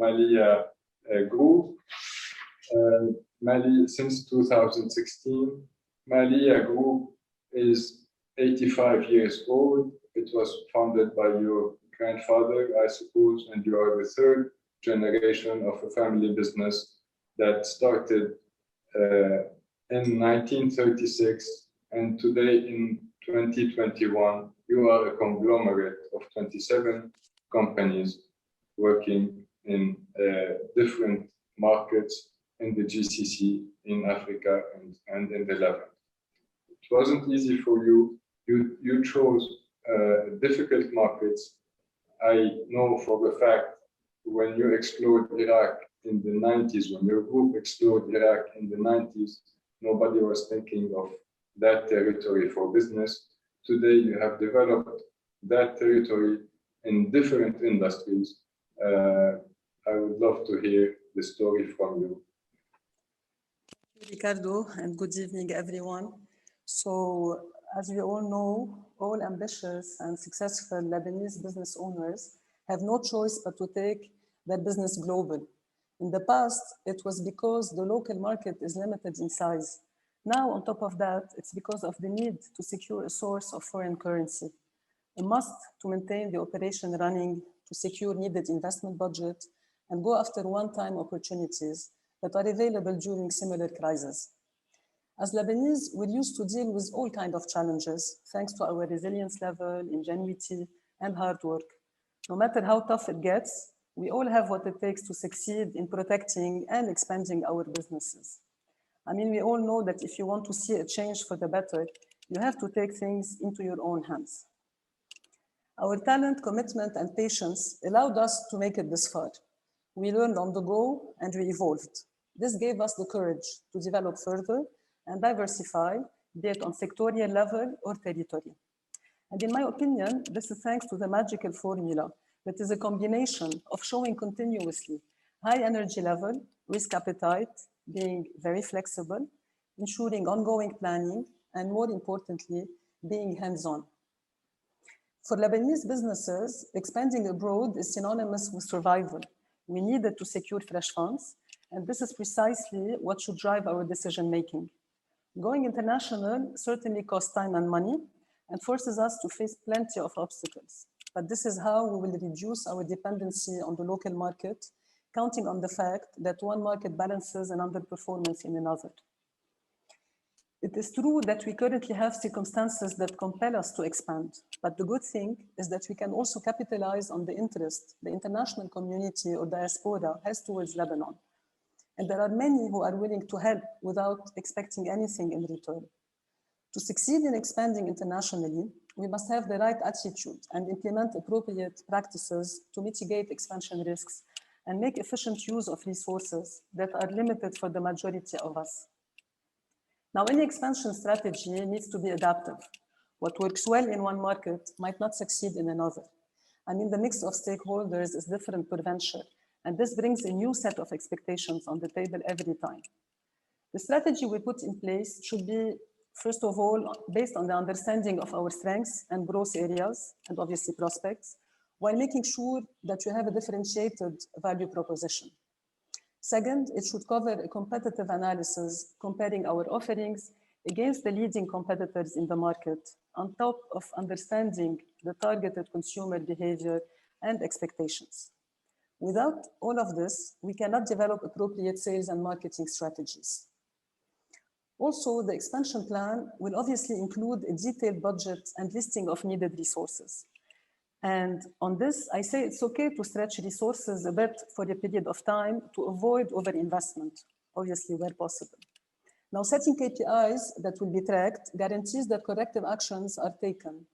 Malia Group. Since 2016, Malia Group is 85 years old. It was founded by your grandfather, I suppose, and you are the third generation of a family business that started in 1936, and today in 2021, you are a conglomerate of 27 companies working in different markets in the GCC, in Africa, and in the Levant. It wasn't easy for you. You chose difficult markets. I know for a fact when you explored Iraq in the 90s, when your group explored Iraq in the 90s, nobody was thinking of that territory for business. Today, you have developed that territory in different industries. I would love to hear the story from you. Thank you, Ricardo, and good evening, everyone. So, as we all know, all ambitious and successful Lebanese business owners have no choice but to take their business global. In the past, it was because the local market is limited in size. Now, on top of that, it's because of the need to secure a source of foreign currency, a must to maintain the operation running, to secure needed investment budget, and go after one-time opportunities that are available during similar crises. As Lebanese, we're used to deal with all kinds of challenges, thanks to our resilience level, ingenuity, and hard work. No matter how tough it gets, we all have what it takes to succeed in protecting and expanding our businesses. I mean, we all know that if you want to see a change for the better, you have to take things into your own hands. Our talent, commitment, and patience allowed us to make it this far. We learned on the go and we evolved. This gave us the courage to develop further and diversify, be it on sectorial level or territory. And in my opinion, this is thanks to the magical formula that is a combination of showing continuously high energy level, risk appetite, being very flexible, ensuring ongoing planning, and more importantly, being hands-on. For Lebanese businesses, expanding abroad is synonymous with survival. We needed to secure fresh funds, and this is precisely what should drive our decision-making. Going international certainly costs time and money and forces us to face plenty of obstacles. But this is how we will reduce our dependency on the local market, counting on the fact that one market balances an underperformance in another. It is true that we currently have circumstances that compel us to expand, but the good thing is that we can also capitalize on the interest the international community or diaspora has towards Lebanon. And there are many who are willing to help without expecting anything in return. To succeed in expanding internationally, we must have the right attitude and implement appropriate practices to mitigate expansion risks and make efficient use of resources that are limited for the majority of us. Now, any expansion strategy needs to be adaptive. What works well in one market might not succeed in another. I mean, the mix of stakeholders is different per venture, and this brings a new set of expectations on the table every time. The strategy we put in place should be, first of all, based on the understanding of our strengths and growth areas, and obviously prospects, while making sure that you have a differentiated value proposition. Second, it should cover a competitive analysis comparing our offerings against the leading competitors in the market, on top of understanding the targeted consumer behavior and expectations. Without all of this, we cannot develop appropriate sales and marketing strategies. Also, the expansion plan will obviously include a detailed budget and listing of needed resources. And on this, I say it's okay to stretch resources a bit for a period of time to avoid overinvestment, obviously where possible. Now, setting KPIs that will be tracked guarantees that corrective actions are taken.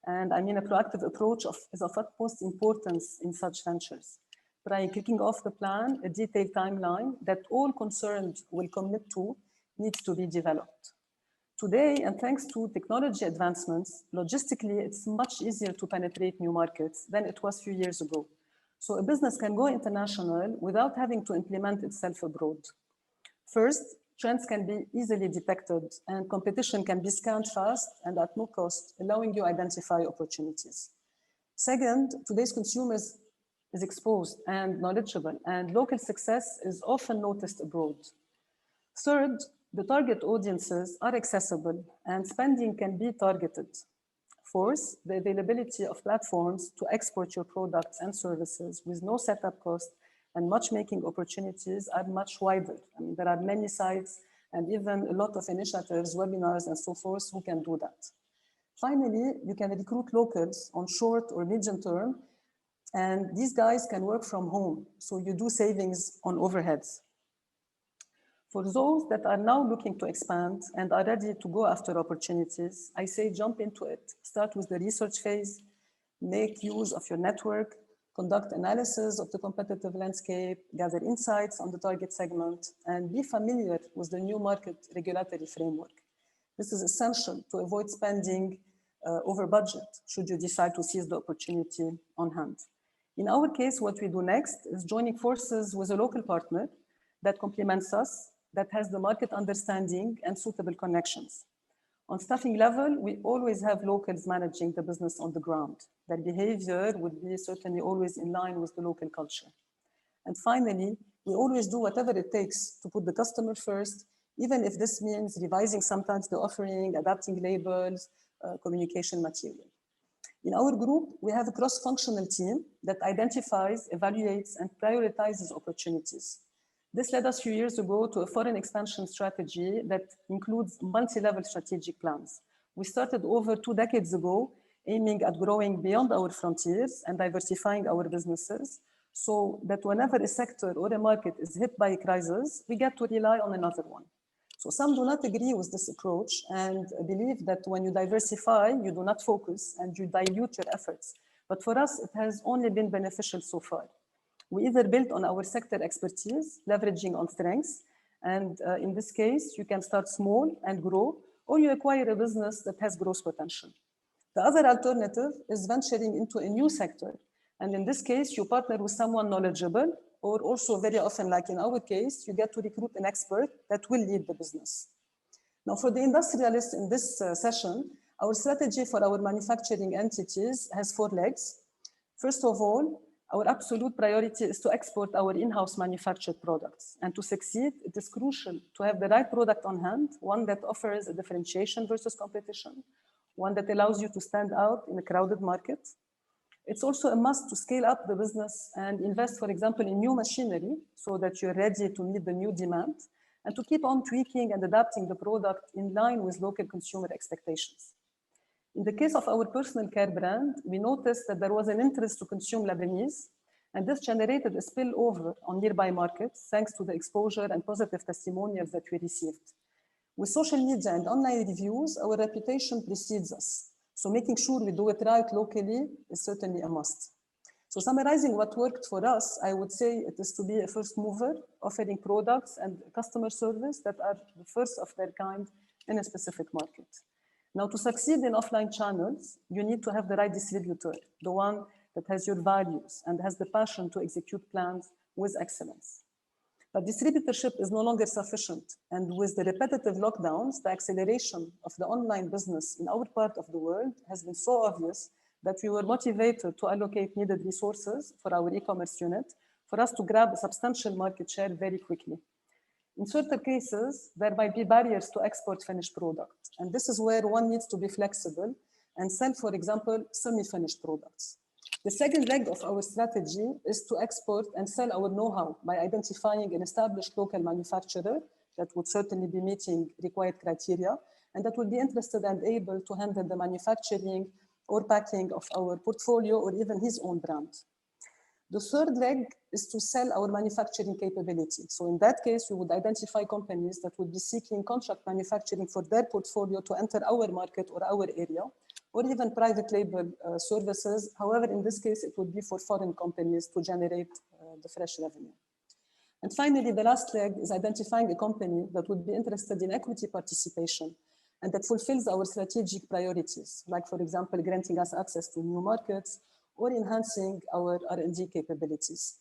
And I mean, a proactive approach is of utmost importance in such ventures. By kicking off the plan, a detailed timeline that all concerned will commit to needs to be developed. Today, and thanks to technology advancements, logistically, it's much easier to penetrate new markets than it was a few years ago. So a business can go international without having to implement itself abroad. First, trends can be easily detected and competition can be scanned fast and at no cost, allowing you to identify opportunities. Second, today's consumers is exposed and knowledgeable, and local success is often noticed abroad. Third, the target audiences are accessible and spending can be targeted. Fourth, the availability of platforms to export your products and services with no setup cost and matchmaking opportunities are much wider. I mean, there are many sites and even a lot of initiatives, webinars, and so forth who can do that. Finally, you can recruit locals on short or medium term, and these guys can work from home, so you do savings on overheads. For those that are now looking to expand and are ready to go after opportunities, I say jump into it. Start with the research phase, make use of your network, conduct analysis of the competitive landscape, gather insights on the target segment, and be familiar with the new market regulatory framework. This is essential to avoid spending over budget should you decide to seize the opportunity on hand. In our case, what we do next is joining forces with a local partner that complements us, that has the market understanding and suitable connections. On staffing level, we always have locals managing the business on the ground. Their behavior would be certainly always in line with the local culture. And finally, we always do whatever it takes to put the customer first, even if this means revising sometimes the offering, adapting labels, communication material. In our group, we have a cross-functional team that identifies, evaluates, and prioritizes opportunities. This led us a few years ago to a foreign expansion strategy that includes multi-level strategic plans. We started over 2 decades ago, aiming at growing beyond our frontiers and diversifying our businesses, so that whenever a sector or a market is hit by a crisis, we get to rely on another one. So some do not agree with this approach and believe that when you diversify, you do not focus and you dilute your efforts. But for us, it has only been beneficial so far. We either build on our sector expertise, leveraging on strengths, and in this case, you can start small and grow, or you acquire a business that has growth potential. The other alternative is venturing into a new sector. And in this case, you partner with someone knowledgeable, or also very often, like in our case, you get to recruit an expert that will lead the business. Now, for the industrialists in this session, our strategy for our manufacturing entities has 4 legs. First of all, our absolute priority is to export our in-house manufactured products. And to succeed, it is crucial to have the right product on hand, one that offers a differentiation versus competition, one that allows you to stand out in a crowded market. It's also a must to scale up the business and invest, for example, in new machinery so that you're ready to meet the new demand, and to keep on tweaking and adapting the product in line with local consumer expectations. In the case of our personal care brand, we noticed that there was an interest to consume Lebanese, and this generated a spillover on nearby markets thanks to the exposure and positive testimonials that we received. With social media and online reviews, our reputation precedes us. So making sure we do it right locally is certainly a must. So summarizing what worked for us, I would say it is to be a first mover, offering products and customer service that are the first of their kind in a specific market. Now, to succeed in offline channels, you need to have the right distributor, the one that has your values and has the passion to execute plans with excellence. But distributorship is no longer sufficient. And with the repetitive lockdowns, the acceleration of the online business in our part of the world has been so obvious that we were motivated to allocate needed resources for our e-commerce unit for us to grab a substantial market share very quickly. In certain cases, there might be barriers to export finished product. And this is where one needs to be flexible and sell, for example, semi-finished products. The second leg of our strategy is to export and sell our know-how by identifying an established local manufacturer that would certainly be meeting required criteria and that would be interested and able to handle the manufacturing or packing of our portfolio or even his own brand. The third leg is to sell our manufacturing capability. So in that case, we would identify companies that would be seeking contract manufacturing for their portfolio to enter our market or our area, or even private label services. However, in this case, it would be for foreign companies to generate the fresh revenue. And finally, the last leg is identifying a company that would be interested in equity participation and that fulfills our strategic priorities, like, for example, granting us access to new markets or enhancing our R&D capabilities.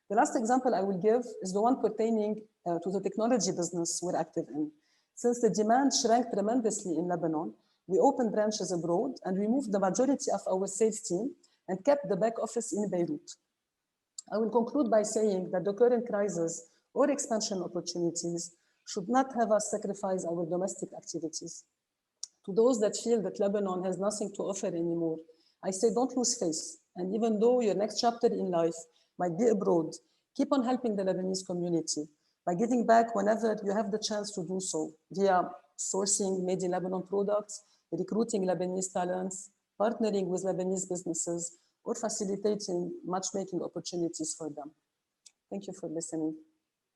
The last example I will give is the one pertaining to the technology business we're active in. Since the demand shrank tremendously in Lebanon, we opened branches abroad and we moved the majority of our sales team and kept the back office in Beirut. I will conclude by saying that the current crisis or expansion opportunities should not have us sacrifice our domestic activities. To those that feel that Lebanon has nothing to offer anymore, I say don't lose faith. And even though your next chapter in life might be abroad, keep on helping the Lebanese community by giving back whenever you have the chance to do so via sourcing made in Lebanon products, recruiting Lebanese talents, partnering with Lebanese businesses, or facilitating matchmaking opportunities for them. Thank you for listening.